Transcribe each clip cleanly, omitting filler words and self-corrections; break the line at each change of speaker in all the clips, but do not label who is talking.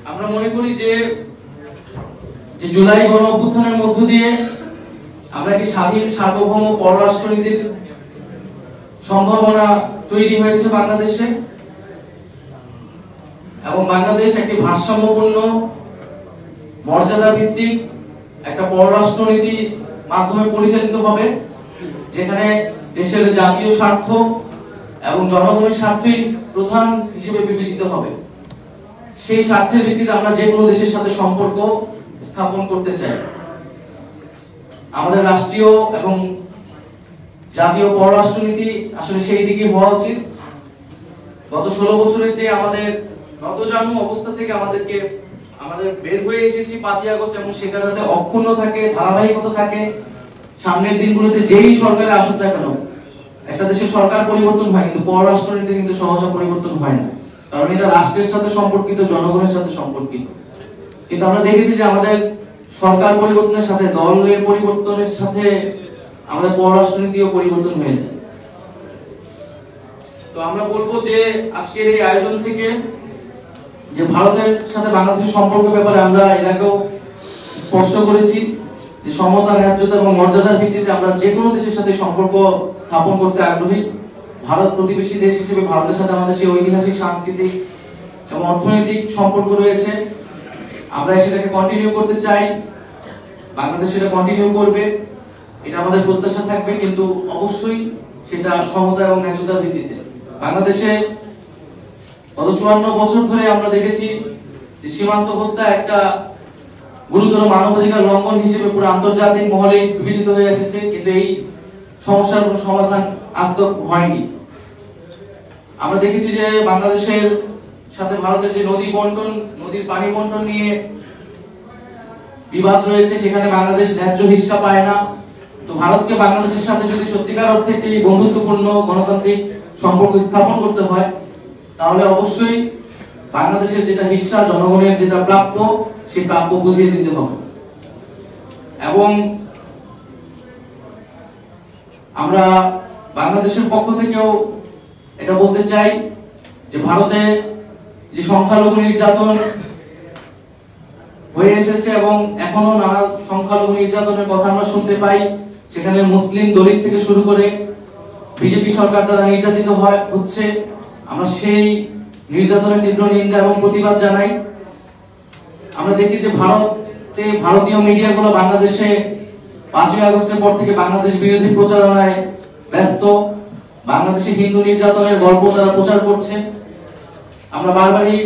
আমরা মনে করি যে জুলাই গণ অভ্যুত্থানের মধ্য দিয়ে আমরা একটি স্বাধীন সার্বভৌম পররাষ্ট্রনীতির সম্ভাবনা তৈরি হয়েছে বাংলাদেশে, এবং বাংলাদেশ একটি ভারসাম্যপূর্ণ মর্যাদা ভিত্তিক একটা পররাষ্ট্রনীতি মাধ্যমে পরিচালিত হবে, যেখানে দেশের জাতীয় স্বার্থ এবং জনগণের স্বার্থই প্রধান হিসেবে বিবেচিত হবে। সেই স্বার্থের ভিত্তিতে আমরা যে কোনো দেশের সাথে সম্পর্ক স্থাপন করতে চাই। আমাদের রাষ্ট্রীয় এবং জাতীয় পররাষ্ট্রনীতি আসলে সেই দিকে হওয়া উচিত। গত 16 বছরের যে আমাদের নতজানু অবস্থা থেকে আমাদের বের হয়ে এসেছি 5ই আগস্ট, এবং সেটা যাতে অক্ষুণ্ণ থাকে, ধারাবাহিকতা থাকে। সামনের দিনগুলোতে যেই সরকারে আসুক না কেন, একটা দেশের সরকার পরিবর্তন হয় কিন্তু পররাষ্ট্রনীতি কিন্তু সহজে পরিবর্তন হয় না, কারণ এটা রাষ্ট্রের সাথে সম্পর্কিত, জনগণের সাথে সম্পর্কিত। কিন্তু আমরা দেখেছি যে আমাদের সরকার পরিবর্তনের সাথে, দলের পরিবর্তনের সাথে আমাদের পররাষ্ট্রনীতিও পরিবর্তন হয়েছে। তো আমরা বলবো যে আজকের এই আয়োজন থেকে যে ভারতের সাথে বাংলাদেশের সম্পর্ক ব্যাপারে আমরা এর আগেও স্পষ্ট করেছি যে সমতা, ন্যায্যতা এবং মর্যাদার ভিত্তিতে আমরা যে কোনো দেশের সাথে সম্পর্ক স্থাপন করতে আগ্রহী। ভারত প্রতিবেশী দেশ হিসেবে ভারতের সাথে আমাদের সেই ঐতিহাসিক, সাংস্কৃতিক এবং অর্থনৈতিক সম্পর্ক রয়েছে। আমরা সেটাকে কন্টিনিউ করতে চাই, বাংলাদেশ সেটা কন্টিনিউ করবে, এটা আমাদের প্রত্যাশা থাকবে, কিন্তু অবশ্যই সেটা সমতা এবং ন্যায্যতার ভিত্তিতে। বাংলাদেশে গত 54 বছর ধরে আমরা দেখেছি যে সীমান্ত হত্যা একটা গুরুতর মানবাধিকার লঙ্ঘন হিসেবে পুরো আন্তর্জাতিক মহলে বিবেচিত হয়ে এসেছে, কিন্তু এই সমস্যার কোনো সমাধান আজ তো হয়নি। আমরা দেখেছি যে বাংলাদেশের সাথে ভারতের যে নদীর পানি বন্টন নিয়ে বিবাদ রয়েছে, সেখানে বাংলাদেশ ন্যায্য হিস্সা পায় না। তো ভারতকে বাংলাদেশের সাথে যদি সত্যিকার অর্থে একটি বন্ধুত্বপূর্ণ গণতান্ত্রিক সম্পর্ক স্থাপন করতে হয়, তাহলে অবশ্যই বাংলাদেশের যেটা হিস্সা, জনগণের যেটা প্রাপ্য, সেই প্রাপ্য বুঝিয়ে দিতে হবে। এবং আমরা বাংলাদেশের পক্ষ থেকেও এটা বলতে চাই যে ভারতে যে সংখ্যালঘু নির্যাতন হয়ে এসেছে এবং এখনো নানা সংখ্যালঘু নির্যাতনের কথা আমরা শুনতে পাই, সেখানে মুসলিম, দলিত থেকে শুরু করে বিজেপি সরকার দ্বারা নির্যাতিত হচ্ছে, আমরা সেই নির্যাতনের তীব্র নিন্দা এবং প্রতিবাদ জানাই। আমরা দেখি যে ভারতীয় মিডিয়াগুলো বাংলাদেশে 5ই আগস্টের পর থেকে বাংলাদেশ বিরোধী প্রচারণায় ব্যস্ত, বাংলাদেশে হিন্দু নির্যাতনের গল্প তারা প্রচার করছে। আমরা বারবারই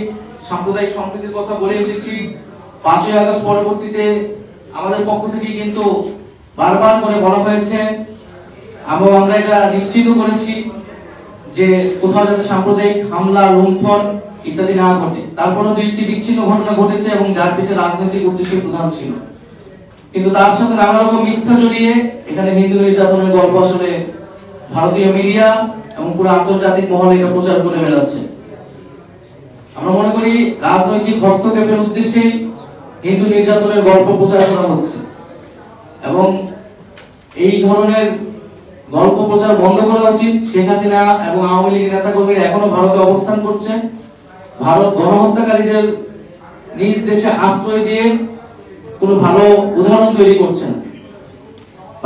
সাম্প্রদায়িক সম্প্রীতির কথা বলে এসেছি। 5ই আগস্ট পরবর্তীতে আমাদের পক্ষ থেকে কিন্তু বারবার করে বলা হয়েছে, এবং আমরা এটা নিশ্চিত করেছি যে কোথাও যাতে সাম্প্রদায়িক হামলা, লুণ্ঠন ইত্যাদি না ঘটে। তারপরে 2টি বিচ্ছিন্ন ঘটনা ঘটেছে এবং যার পিছনে রাজনৈতিক উদ্দেশ্য প্রধান ছিল, কিন্তু তার সাথে নানা রকম মিথ্যা জড়িয়ে এখানে হিন্দু নির্যাতনের গল্প আসলে ভারতীয় মিডিয়া এবং পুরো আন্তর্জাতিক মহলে এটা প্রচার করে বেড়াচ্ছে। আমরা মনে করি রাজনৈতিক হস্তক্ষেপের উদ্দেশ্যে হিন্দু নির্যাতনের গল্প প্রচার করা হচ্ছে, এবং এই ধরনের গল্প প্রচার বন্ধ করা উচিত। শেখ হাসিনা এবং আওয়ামী লীগের নেতাকর্মীরা এখনো ভারতে অবস্থান করছে। ভারত গণহত্যাকারীদের নিজ দেশে আশ্রয় দিয়ে কোনো ভালো উদাহরণ তৈরি করছে না।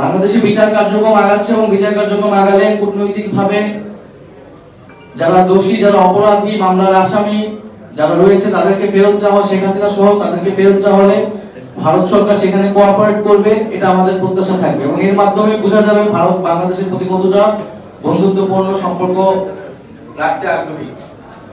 বাংলাদেশে বিচার কার্যক্রম আগাচ্ছে, এবং বিচার কার্যক্রম আগালে কূটনৈতিকভাবে যারা দোষী, যারা অপরাধী, মামলার আসামি যারা রয়েছে তাদেরকে ফেরত যাওয়া, শেখ হাসিনা সহ তাদেরকে ফেরত যাওয়া হলে ভারত সরকার সেখানে কোঅপারেট করবে, এটা আমাদের প্রত্যাশা থাকবে, এবং এর মাধ্যমে বোঝা যাবে ভারত বাংলাদেশের প্রতি কতটা বন্ধুত্বপূর্ণ সম্পর্ক রাখতে আগ্রহী।